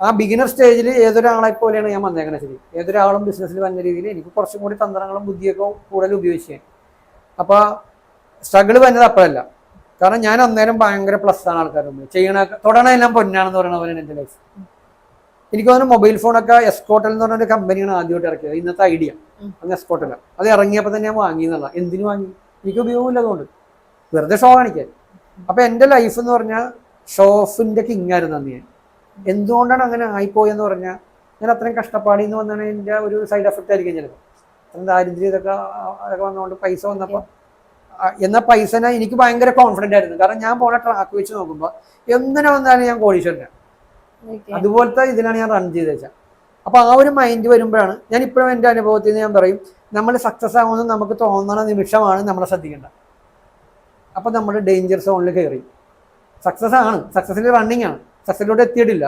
ആ ബിഗിനർ സ്റ്റേജിൽ ഏതൊരാളെ പോലെയാണ് ഞാൻ വന്നേക്കണത്. ശരി, ഏതൊരാളും ബിസിനസ്സിൽ വന്ന രീതിയിൽ എനിക്ക് കുറച്ചും കൂടി തന്ത്രങ്ങളും ബുദ്ധിയൊക്കെ കൂടുതൽ ഉപയോഗിച്ചു. അപ്പോൾ സ്ട്രഗിൾ വരുന്നത് അപ്പോഴല്ല. കാരണം ഞാൻ അന്നേരം ഭയങ്കര പ്ലസ് ആണ് ആൾക്കാർ ചെയ്യണ തുടങ്ങണമെല്ലാം പൊന്നാണെന്ന് പറയുന്ന പോലെയാണ് എൻ്റെ ലൈഫ്. എനിക്ക് തോന്നുന്നു മൊബൈൽ ഫോണൊക്കെ എസ്കോട്ടൽ എന്ന് പറഞ്ഞൊരു കമ്പനിയാണ് ആദ്യമായിട്ട് ഇറക്കിയത്. ഇന്നത്തെ ഐഡിയ അന്ന് എസ്കോട്ടല്ല. അത് ഇറങ്ങിയപ്പോൾ തന്നെ ഞാൻ വാങ്ങിയെന്നുള്ള. എന്തിനു വാങ്ങി? എനിക്ക് ഉപയോഗമില്ല, അതുകൊണ്ട് വെറുതെ ഷോ കാണിക്കാൻ. അപ്പം എൻ്റെ ലൈഫ് എന്ന് പറഞ്ഞാൽ ഷോ ഓഫിൻ്റെ കിങ് ആയിരുന്നു അന്ന് ഞാൻ. എന്തുകൊണ്ടാണ് അങ്ങനെ ആയിപ്പോയെന്ന് പറഞ്ഞാൽ ഞാൻ അത്രയും കഷ്ടപ്പാടിന്ന് വന്നാണ് എൻ്റെ ഒരു സൈഡ് എഫക്റ്റ് ആയിരിക്കും ചിലപ്പോൾ. അത്രയും ദാരിദ്ര്യം അതൊക്കെ വന്നുകൊണ്ട് പൈസ വന്നപ്പോൾ എന്നാൽ പൈസനെ എനിക്ക് ഭയങ്കര കോൺഫിഡൻ്റ് ആയിരുന്നു. കാരണം ഞാൻ പോണ ട്രാക്ക് വെച്ച് നോക്കുമ്പോൾ എന്തിനെ വന്നാലും ഞാൻ കോടീശ്വരനാണ്. അതുപോലത്തെ ഇതിലാണ് ഞാൻ റൺ ചെയ്ത് വെച്ചാൽ. അപ്പോൾ ആ ഒരു മൈൻഡ് വരുമ്പോഴാണ് ഞാൻ ഇപ്പോഴും എൻ്റെ അനുഭവത്തിൽ നിന്ന് ഞാൻ പറയും, നമ്മൾ സക്സസ് ആകുമെന്ന് നമുക്ക് തോന്നുന്ന നിമിഷമാണ് നമ്മളെ ശ്രദ്ധിക്കേണ്ടത്. അപ്പോൾ നമ്മൾ ഡേഞ്ചർ സോണിൽ കയറി. സക്സസ് ആണ്, സക്സസിൽ റണ്ണിങ് ആണ്, സക്സസിലോട്ട് എത്തിയിട്ടില്ല.